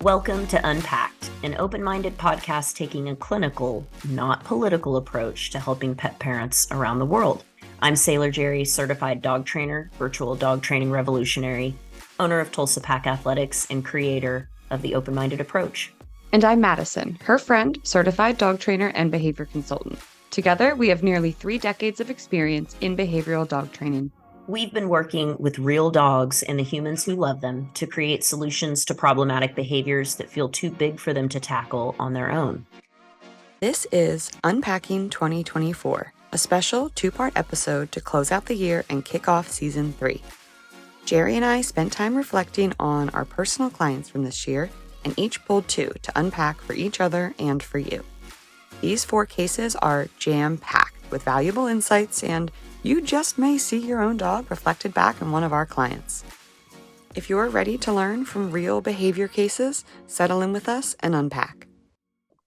Welcome to unPACKed, an open-minded podcast taking a clinical, not political approach to helping pet parents around the world. I'm Sailor Jerri, certified dog trainer, virtual dog training revolutionary, owner of Tulsa Pack Athletics, and creator of the open-minded approach. And I'm Mattison, her friend, certified dog trainer and behavior consultant. Together, we have nearly 3 decades of experience in behavioral dog training. We've been working with real dogs and the humans who love them to create solutions to problematic behaviors that feel too big for them to tackle on their own. This is unPACKing 2024, a special 2-part episode to close out the year and kick off season 3. Jerri and I spent time reflecting on our personal clients from this year and each pulled 2 to unpack for each other and for you. These 4 cases are jam-packed with valuable insights, and you just may see your own dog reflected back in one of our clients. If you're ready to learn from real behavior cases, settle in with us and unpack.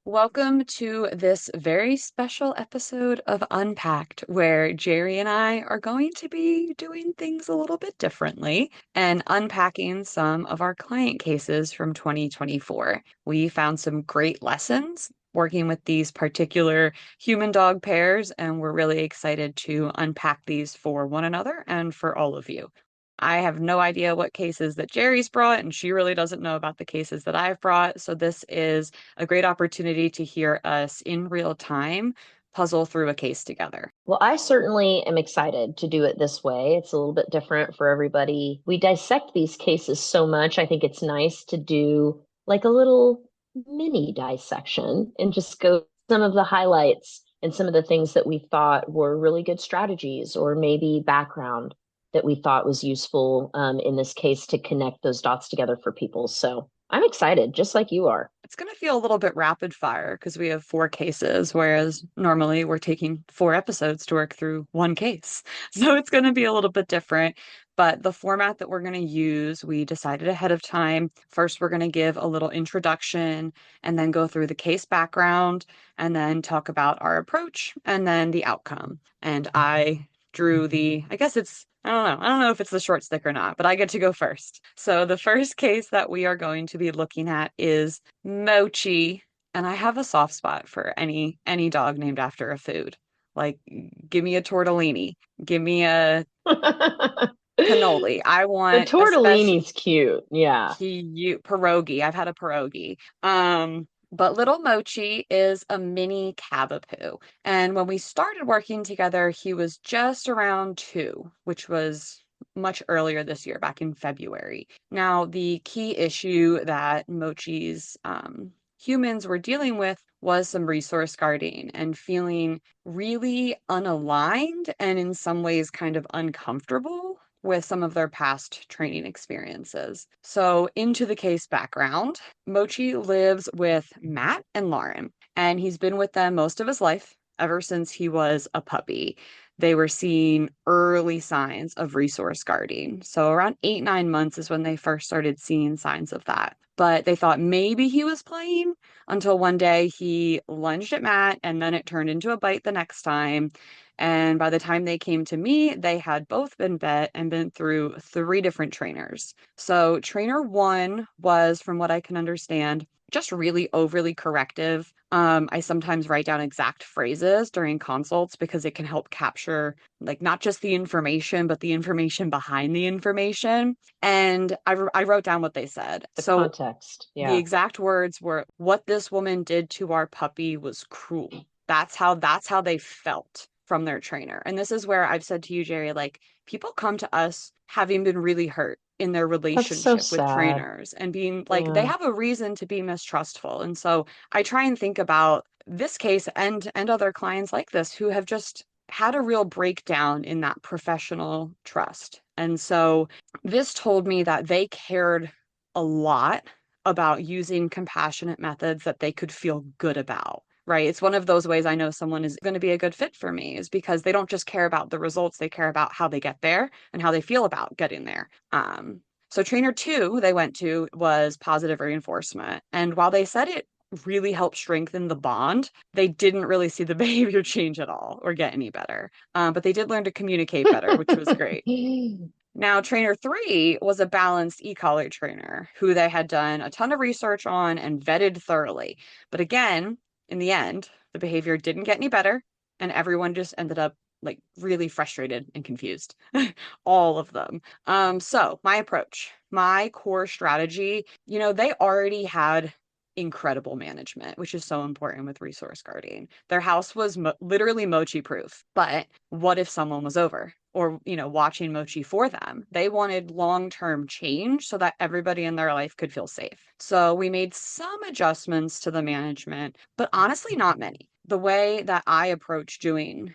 Welcome to this very special episode of unPACKed, where Jerri and I are going to be doing things a little bit differently and unpacking some of our client cases from 2024. We found some great lessons working with these particular human-dog pairs, and we're really excited to unpack these for one another and for all of you. I have no idea what cases that Jerri's brought, and she really doesn't know about the cases that I've brought. So this is a great opportunity to hear us in real time puzzle through a case together. Well, I certainly am excited to do it this way. It's a little bit different for everybody. We dissect these cases so much. I think it's nice to do like a little mini dissection and just go some of the highlights and some of the things that we thought were really good strategies or maybe background that we thought was useful in this case to connect those dots together for people. So I'm excited, just like you are. It's going to feel a little bit rapid fire because we have 4 cases, whereas normally we're taking 4 episodes to work through one case. So it's going to be a little bit different. But the format that we're going to use, we decided ahead of time. First, we're going to give a little introduction and then go through the case background and then talk about our approach and then the outcome. And I drew I don't know if it's the short stick or not, but I get to go first. So the first case that we are going to be looking at is Mochi. And I have a soft spot for any dog named after a food. Like, give me a tortellini. Give me a cannoli. I want the tortellini's cute. Yeah. Pierogi. I've had a pierogi. But little Mochi is a mini Cavapoo. And when we started working together, he was just around 2, which was much earlier this year, back in February. Now, the key issue that Mochi's humans were dealing with was some resource guarding and feeling really unaligned and in some ways kind of uncomfortable with some of their past training experiences. So into the case background, Mochi lives with Matt and Lauren, and he's been with them most of his life, ever since he was a puppy. They were seeing early signs of resource guarding. So around 8-9 months is when they first started seeing signs of that. But they thought maybe he was playing until one day he lunged at Matt, and then it turned into a bite the next time. And by the time they came to me, they had both been vet and been through 3 different trainers. So trainer 1 was, from what I can understand, just really overly corrective. I sometimes write down exact phrases during consults because it can help capture like not just the information, but the information behind the information. And I wrote down what they said. The context. Yeah. The exact words were, "What this woman did to our puppy was cruel." That's how they felt from their trainer. And this is where I've said to you, Jerri, like, people come to us having been really hurt in their relationship with trainers and being like, they have a reason to be mistrustful. And so I try and think about this case and other clients like this who have just had a real breakdown in that professional trust. And so this told me that they cared a lot about using compassionate methods that they could feel good about. Right. It's one of those ways I know someone is going to be a good fit for me, is because they don't just care about the results. They care about how they get there and how they feel about getting there. So trainer 2 they went to was positive reinforcement. And while they said it really helped strengthen the bond, they didn't really see the behavior change at all or get any better. But they did learn to communicate better, which was great. Now, trainer three was a balanced e-collar trainer who they had done a ton of research on and vetted thoroughly. But again, in the end, the behavior didn't get any better, and everyone just ended up like really frustrated and confused. All of them. So my approach, my core strategy, they already had incredible management, which is so important with resource guarding. Their house was literally Mochi proof. But what if someone was over or, watching Mochi for them? They wanted long-term change so that everybody in their life could feel safe. So we made some adjustments to the management, but honestly, not many. The way that I approach doing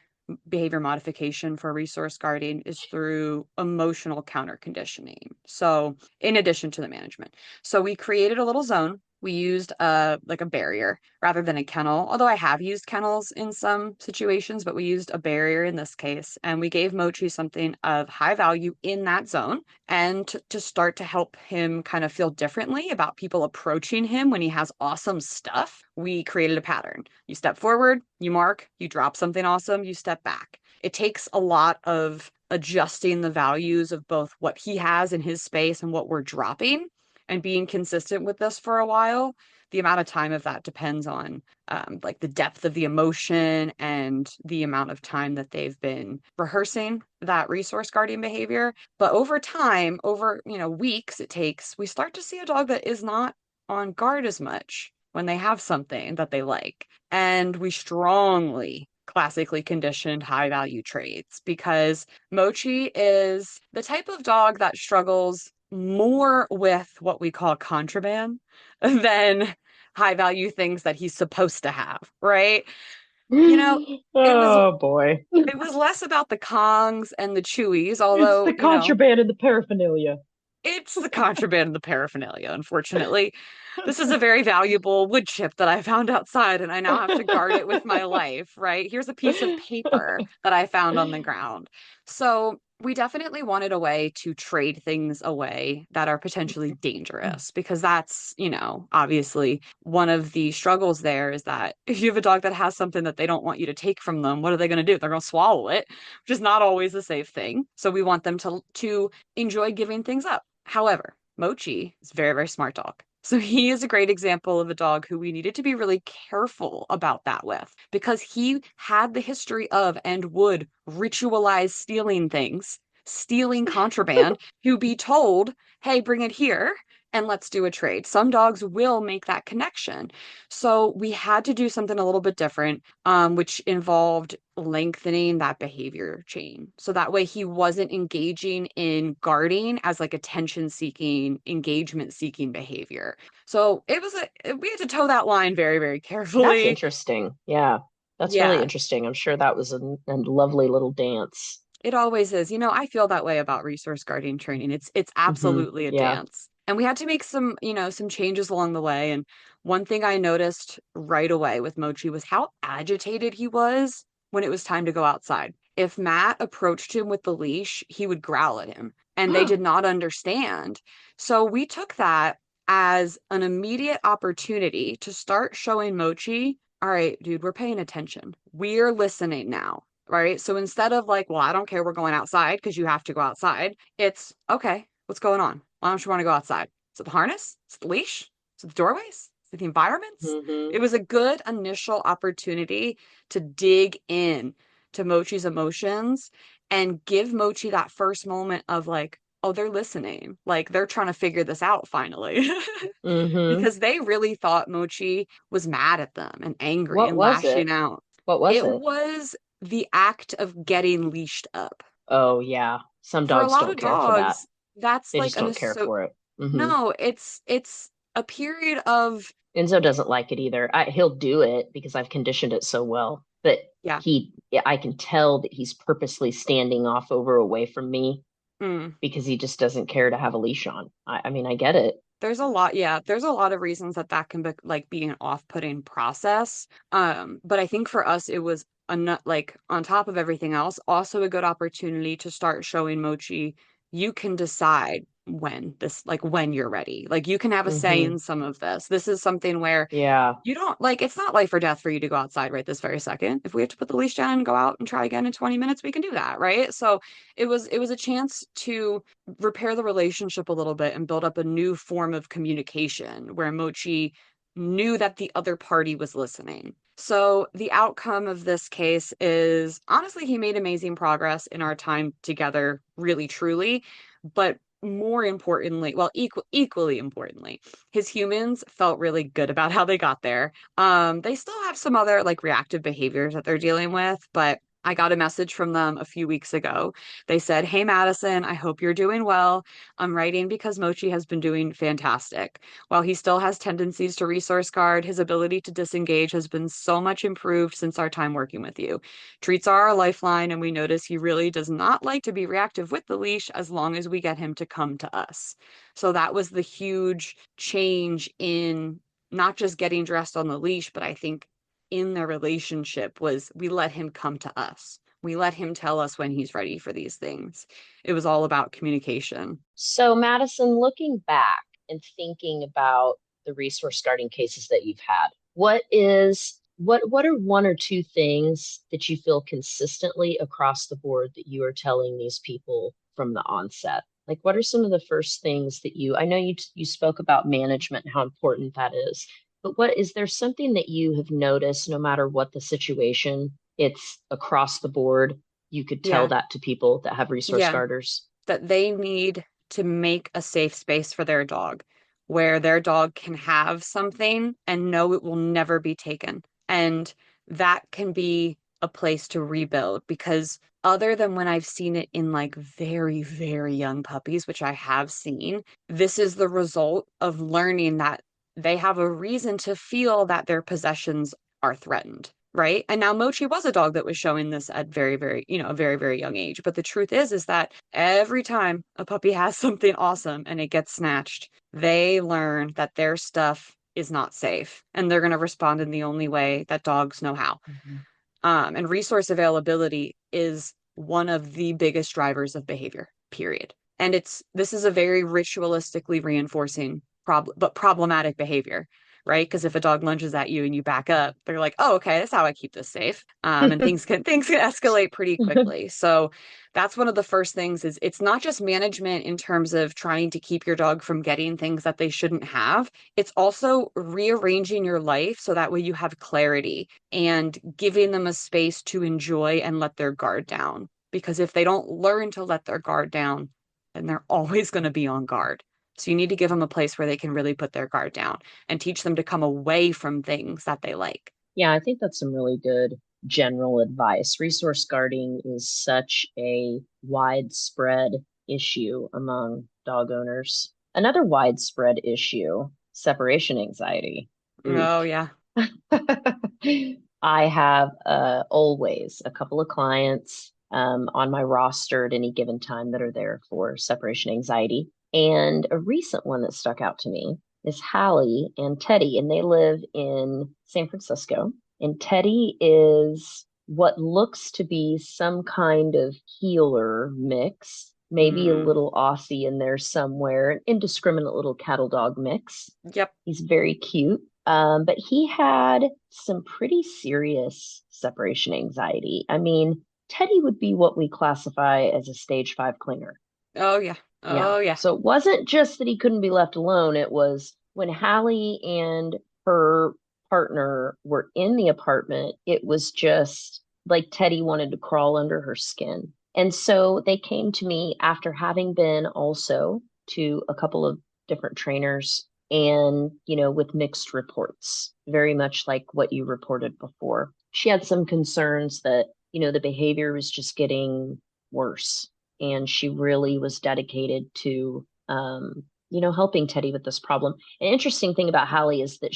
behavior modification for resource guarding is through emotional counter conditioning. So, in addition to the management. So, we created a little zone. We used a barrier rather than a kennel. Although I have used kennels in some situations, but we used a barrier in this case. And we gave Mochi something of high value in that zone and to start to help him kind of feel differently about people approaching him when he has awesome stuff. We created a pattern. You step forward, you mark, you drop something awesome, you step back. It takes a lot of adjusting the values of both what he has in his space and what we're dropping and being consistent with this for a while. The amount of time of that depends on like the depth of the emotion and the amount of time that they've been rehearsing that resource guarding behavior. But over time, over, weeks it takes, we start to see a dog that is not on guard as much when they have something that they like. And we strongly classically conditioned high value traits because Mochi is the type of dog that struggles more with what we call contraband than high value things that he's supposed to have, right? You know, it was Oh boy. it was less about the Kongs and the Chewies, It's although, the contraband and the paraphernalia. it's the contraband and the paraphernalia, unfortunately. This is a very valuable wood chip that I found outside, and I now have to guard it with my life, right? Here's a piece of paper that I found on the ground. So we definitely wanted a way to trade things away that are potentially dangerous because that's, obviously one of the struggles there is that if you have a dog that has something that they don't want you to take from them, what are they going to do? They're going to swallow it, which is not always a safe thing. So we want them to enjoy giving things up. However, Mochi is a very, very smart dog. So he is a great example of a dog who we needed to be really careful about that with because he had the history of and would ritualize stealing things, stealing contraband, to be told, hey, bring it here and let's do a trade. Some dogs will make that connection. So we had to do something a little bit different, which involved lengthening that behavior chain. So that way he wasn't engaging in guarding as like attention seeking, engagement seeking behavior. So we had to toe that line very, very That's carefully. interesting. Yeah, that's really Yeah, interesting. I'm sure that was a lovely little dance. it always is. I feel that way about resource guarding training. It's absolutely a Yeah. dance. And we had to make some changes along the way. And one thing I noticed right away with Mochi was how agitated he was when it was time to go outside. If Matt approached him with the leash, he would growl at him, and they did not understand. So we took that as an immediate opportunity to start showing Mochi, all right, dude, we're paying attention. We're listening now, right? So instead of like, well, I don't care, we're going outside because you have to go outside, it's okay, what's going on? Why don't you want to go outside? Is it the harness? Is it the leash? Is it the doorways? Is it the environments? Hmm. It was a good initial opportunity to dig in to Mochi's emotions and give Mochi that first moment of like, oh, they're listening. Like they're trying to figure this out finally. Hmm. Because they really thought Mochi was mad at them and angry What and was lashing it? out. What was It it? was the act of getting leashed up. Oh, yeah. Some For a dogs lot don't of care for that. dogs, that's They like just an don't care for it. no, it's a period of Enzo doesn't like it either. He'll do it because I've conditioned it so well. But yeah. I can tell that he's purposely standing off over away from me Mm. because he just doesn't care to have a leash on. I mean, I get it. There's a lot of reasons that can be an off-putting process. But I think for us it was like on top of everything else, also a good opportunity to start showing Mochi you can decide when you're ready. Like you can have a say Hmm. in some of this. This is something where Yeah. you don't like, it's not life or death for you to go outside right this very second. If we have to put the leash down and go out and try again in 20 minutes, we can do that, right? So it was a chance to repair the relationship a little bit and build up a new form of communication where Mochi knew that the other party was listening. So the outcome of this case is honestly, he made amazing progress in our time together, really truly. But more importantly, well, equally importantly, his humans felt really good about how they got there. They still have some other like reactive behaviors that they're dealing with, but I got a message from them a few weeks ago. They said, "Hey Madison, I hope you're doing well. I'm writing because Mochi has been doing fantastic. While he still has tendencies to resource guard, his ability to disengage has been so much improved since our time working with you. Treats are our lifeline, and we notice he really does not like to be reactive with the leash as long as we get him to come to us." So that was the huge change in not just getting dressed on the leash, but I think in their relationship was we let him come to us. We let him tell us when he's ready for these things. It was all about communication. So, Madison, looking back and thinking about the resource guarding cases that you've had, what are one or two things that you feel consistently across the board that you are telling these people from the onset? Like, what are some of the first things that I know you spoke about management and how important that is, but what is there something that you have noticed, no matter what the situation, it's across the board, you could tell Yeah. that to people that have resource Yeah. guarders? That they need to make a safe space for their dog where their dog can have something and know it will never be taken. And that can be a place to rebuild because other than when I've seen it in like very, very young puppies, which I have seen, this is the result of learning that they have a reason to feel that their possessions are threatened. Right. And now Mochi was a dog that was showing this at very, very, a very, very young age. But the truth is that every time a puppy has something awesome and it gets snatched, they learn that their stuff is not safe and they're going to respond in the only way that dogs know how. Mhm. And resource availability is one of the biggest drivers of behavior, period. And this is a very ritualistically reinforcing but problematic behavior, right? Because if a dog lunges at you and you back up, they're like, "Oh, okay, that's how I keep this safe." And things can escalate pretty quickly. So that's one of the first things is it's not just management in terms of trying to keep your dog from getting things that they shouldn't have. It's also rearranging your life so that way you have clarity and giving them a space to enjoy and let their guard down. Because if they don't learn to let their guard down, then they're always going to be on guard. So you need to give them a place where they can really put their guard down and teach them to come away from things that they like. Yeah, I think that's some really good general advice. Resource guarding is such a widespread issue among dog owners. Another widespread issue, separation anxiety. Oof. Oh, yeah. I have always a couple of clients on my roster at any given time that are there for separation anxiety. And a recent one that stuck out to me is Hallie and Teddy, and they live in San Francisco. And Teddy is what looks to be some kind of healer mix, maybe a Mm, little Aussie in there somewhere, an indiscriminate little cattle dog mix. yep. He's very cute. But he had some pretty serious separation anxiety. I mean, Teddy would be what we classify as a stage 5 clinger. Oh, yeah. Yeah. Oh, yeah. So it wasn't just that he couldn't be left alone. It was when Hallie and her partner were in the apartment, it was just like Teddy wanted to crawl under her skin. And so they came to me after having been also to a couple of different trainers and, with mixed reports, very much like what you reported before. She had some concerns that, the behavior was just getting worse and she really was dedicated to helping Teddy with this problem. An interesting thing about Hallie is that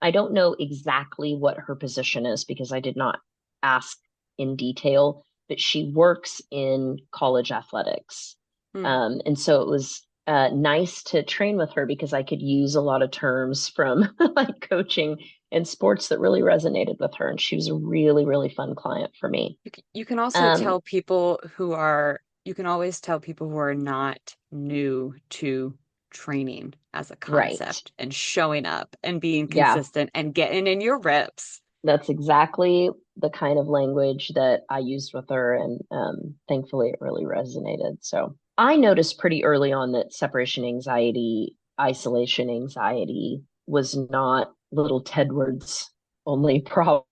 I don't know exactly what her position is because I did not ask in detail, but she works in college athletics. Hmm. And so it was nice to train with her because I could use a lot of terms from like coaching and sports that really resonated with her. And she was a really, really fun client for me. You can also Um, tell people who are, you can always tell people who are not new to training as a Right. concept and showing up and being Yeah. consistent and getting in your reps. That's exactly the kind of language that I used with her, and thankfully it really resonated. So I noticed pretty early on that separation anxiety, isolation anxiety was not little Tedward's only problem.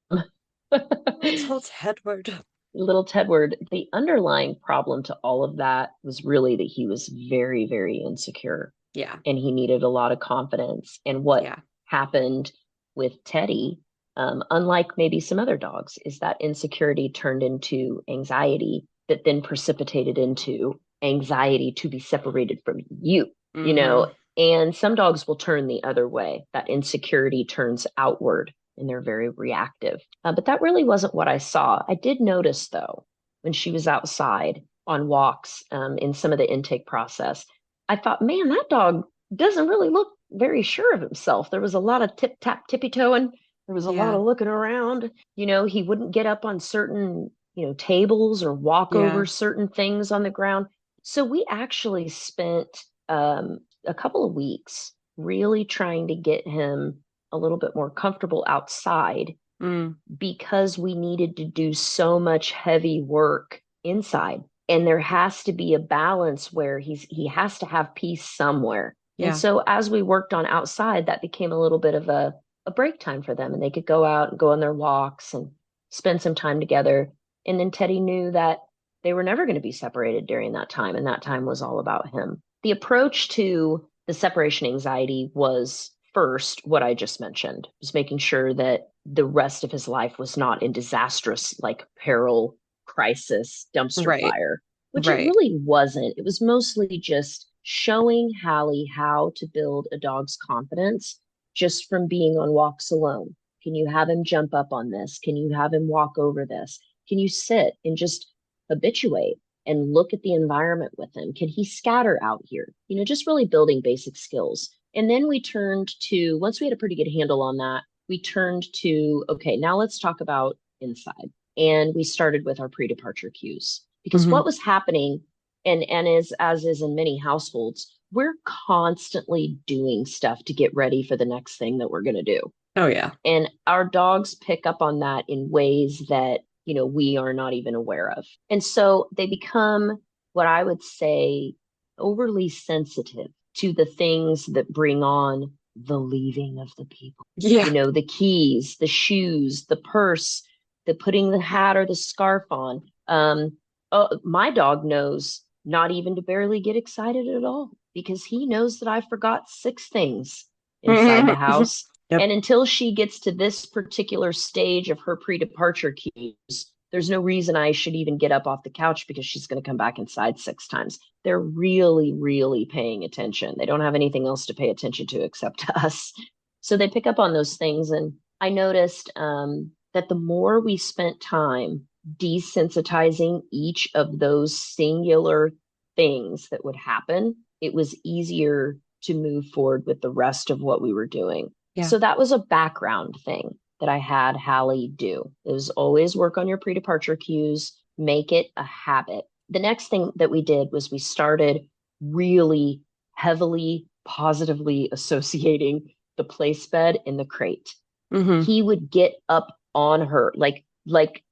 Little Tedward. Little Tedward, the underlying problem to all of that was really that he was very, very insecure Yeah, and he needed a lot of confidence. And what yeah. happened with Teddy, unlike maybe some other dogs, is that insecurity turned into anxiety that then precipitated into anxiety to be separated from you, you Mm-hmm. know. And some dogs will turn the other way. That insecurity turns outward and they're very reactive. But that really wasn't what I saw. I did notice, though, when she was outside on walks in some of the intake process, I thought, man, that dog doesn't really look very sure of himself. There was a lot of tip tap, tippy toeing. There was a lot Yeah, of looking around. He wouldn't get up on certain, tables or walk over yeah. certain things on the ground. So we actually spent a couple of weeks really trying to get him a little bit more comfortable outside Mm, because we needed to do so much heavy work inside. And there has to be a balance where he has to have peace somewhere. And yeah. so as we worked on outside, that became a little bit of a break time for them. And they could go out and go on their walks and spend some time together. And then Teddy knew that they were never going to be separated during that time. And that time was all about him. The approach to the separation anxiety was first what I just mentioned, was making sure that the rest of his life was not in disastrous, like peril, crisis, dumpster Right, fire, which it right. really wasn't. It was mostly just showing Hallie how to build a dog's confidence just from being on walks alone. Can you have him jump up on this? Can you have him walk over this? Can you sit and just habituate and look at the environment with him? Can he scatter out here? Just really building basic skills. And then we turned to, once we had a pretty good handle on that, we turned to, okay, now let's talk about inside. And we started with our pre-departure cues because Hmm. what was happening, and as is in many households, we're constantly doing stuff to get ready for the next thing that we're going to do. Oh yeah. And our dogs pick up on that in ways that, we are not even aware of. And so they become what I would say overly sensitive to the things that bring on the leaving of the people. Yeah. The keys, the shoes, the purse, the putting the hat or the scarf on. My dog knows not even to barely get excited at all because he knows that I forgot six things inside the house. Yep. And until she gets to this particular stage of her pre-departure cues, there's no reason I should even get up off the couch because she's going to come back inside six times. They're really, really paying attention. They don't have anything else to pay attention to except us. So they pick up on those things. And I noticed that the more we spent time desensitizing each of those singular things that would happen, it was easier to move forward with the rest of what we were doing. Yeah. So that was a background thing that I had Hallie do. It was always work on your pre-departure cues, make it a habit. The next thing that we did was we started really heavily positively associating the place bed in the crate. Hmm. He would get up on her, like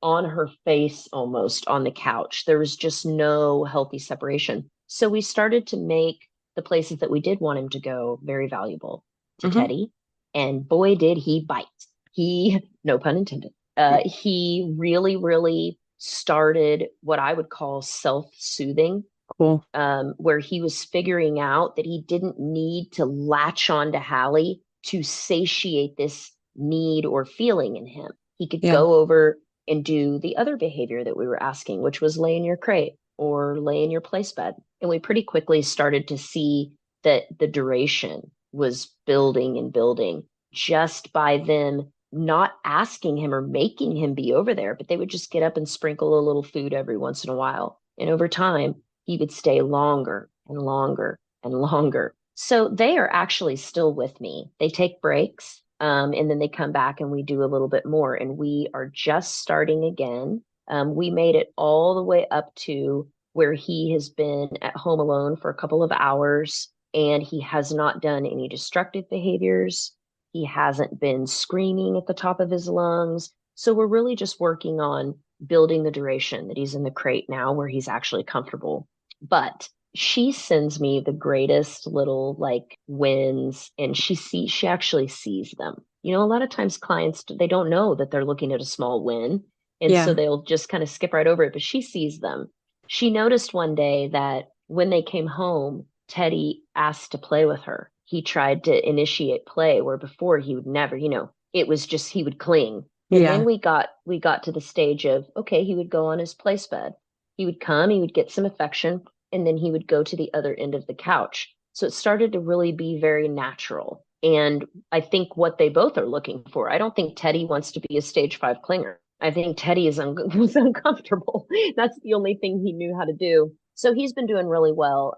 on her face almost on the couch. There was just no healthy separation. So we started to make the places that we did want him to go very valuable to Hmm. Teddy. And boy, did he bite. He, no pun intended, he really, really started what I would call self-soothing, Cool. where he was figuring out that he didn't need to latch on to Hallie to satiate this need or feeling in him. He could Yeah. go over and do the other behavior that we were asking, which was lay in your crate or lay in your place bed. And we pretty quickly started to see that the duration was building and building just by them not asking him or making him be over there, but they would just get up and sprinkle a little food every once in a while. And over time, he would stay longer and longer and longer. So they are actually still with me. They take breaks, and then they come back and we do a little bit more. And we are just starting again. We made it all the way up to where he has been at home alone for a couple of hours and he has not done any destructive behaviors. He hasn't been screaming at the top of his lungs. So we're really just working on building the duration that he's in the crate now where he's actually comfortable. But she sends me the greatest little like wins, and she actually sees them. A lot of times clients, they don't know that they're looking at a small win, and so Yeah. they'll just kind of skip right over it, but she sees them. She noticed one day that when they came home, Teddy asked to play with her. He tried to initiate play where before he would never, it was just he would cling. And then Yeah. we got to the stage of, okay, he would go on his place bed. He would come, he would get some affection, and then he would go to the other end of the couch. So it started to really be very natural. And I think what they both are looking for, I don't think Teddy wants to be a stage 5 clinger. I think Teddy was uncomfortable. That's the only thing he knew how to do. So he's been doing really well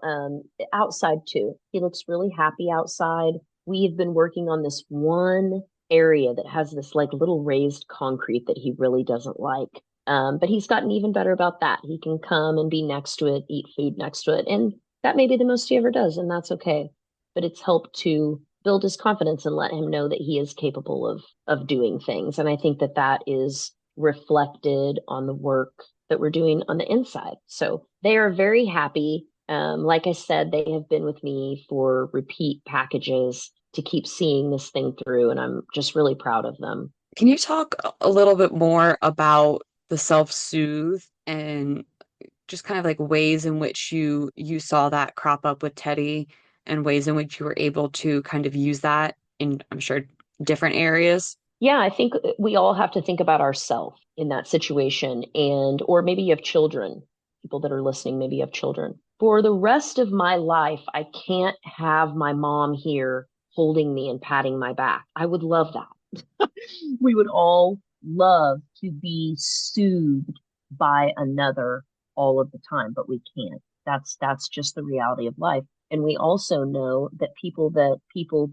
outside too. He looks really happy outside. We've been working on this one area that has this like little raised concrete that he really doesn't like. But he's gotten even better about that. He can come and be next to it, eat food next to it. And that may be the most he ever does, and that's okay. But it's helped to build his confidence and let him know that he is capable of doing things. And I think that that is reflected on the work that we're doing on the inside. So they are very happy. Like I said, they have been with me for repeat packages to keep seeing this thing through, and I'm just really proud of them. Can you talk a little bit more about the self-soothe and just kind of like ways in which you saw that crop up with Teddy and ways in which you were able to kind of use that in, I'm sure, different areas? Yeah, I think we all have to think about ourselves in that situation. And, or maybe you have children, people that are listening, maybe you have children. For the rest of my life, I can't have my mom here holding me and patting my back. I would love that. We would all love to be soothed by another all of the time, but we can't. That's just the reality of life. And we also know that people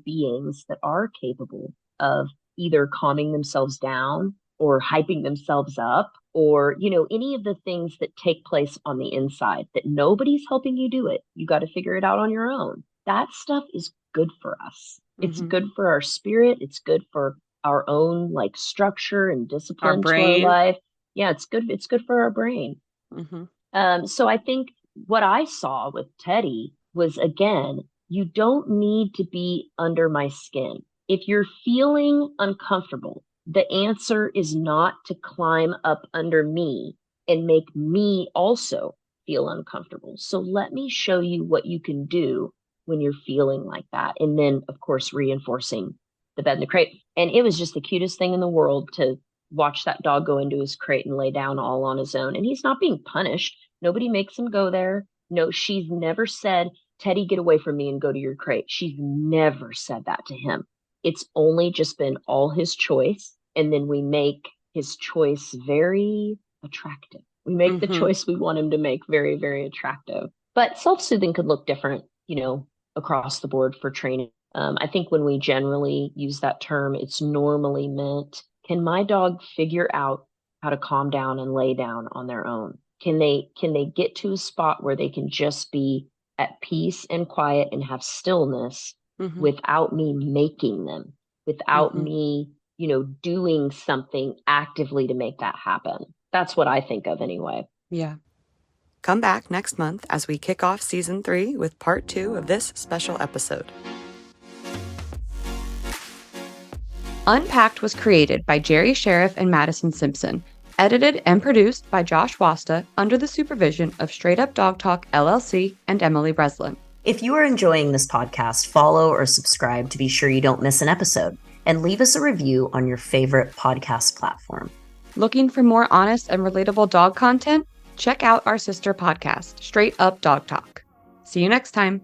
beings that are capable of either calming themselves down or hyping themselves up or any of the things that take place on the inside that nobody's helping you do it. You got to figure it out on your own. That stuff is good for us. It's Hmm. good for our spirit. It's good for our own like structure and Our discipline to our brain. life. Yeah, it's good for our brain. Hmm. So I think what I saw with Teddy was again, you don't need to be under my skin. If you're feeling uncomfortable, the answer is not to climb up under me and make me also feel uncomfortable. So let me show you what you can do when you're feeling like that. And then, of course, reinforcing the bed and the crate. And it was just the cutest thing in the world to watch that dog go into his crate and lay down all on his own. And he's not being punished. Nobody makes him go there. No, she's never said, Teddy, get away from me and go to your crate. She's never said that to him. It's only just been all his choice. And then we make his choice very attractive. We make the Hmm. choice we want him to make very, very attractive. But self soothing could look different, across the board for training. I think when we generally use that term, it's normally meant, can my dog figure out how to calm down and lay down on their own? Can they get to a spot where they can just be at peace and quiet and have stillness Hmm. without me making them, without Hmm. me, doing something actively to make that happen? That's what I think of anyway. Yeah. Come back next month as we kick off season 3 with part 2 of this special episode. Unpacked was created by Jerri Sheriff and Mattison Simpson, edited and produced by Josh Wasta under the supervision of Straight Up Dog Talk LLC and Emily Breslin. If you are enjoying this podcast, follow or subscribe to be sure you don't miss an episode, and leave us a review on your favorite podcast platform. Looking for more honest and relatable dog content? Check out our sister podcast, Straight Up Dog Talk. See you next time.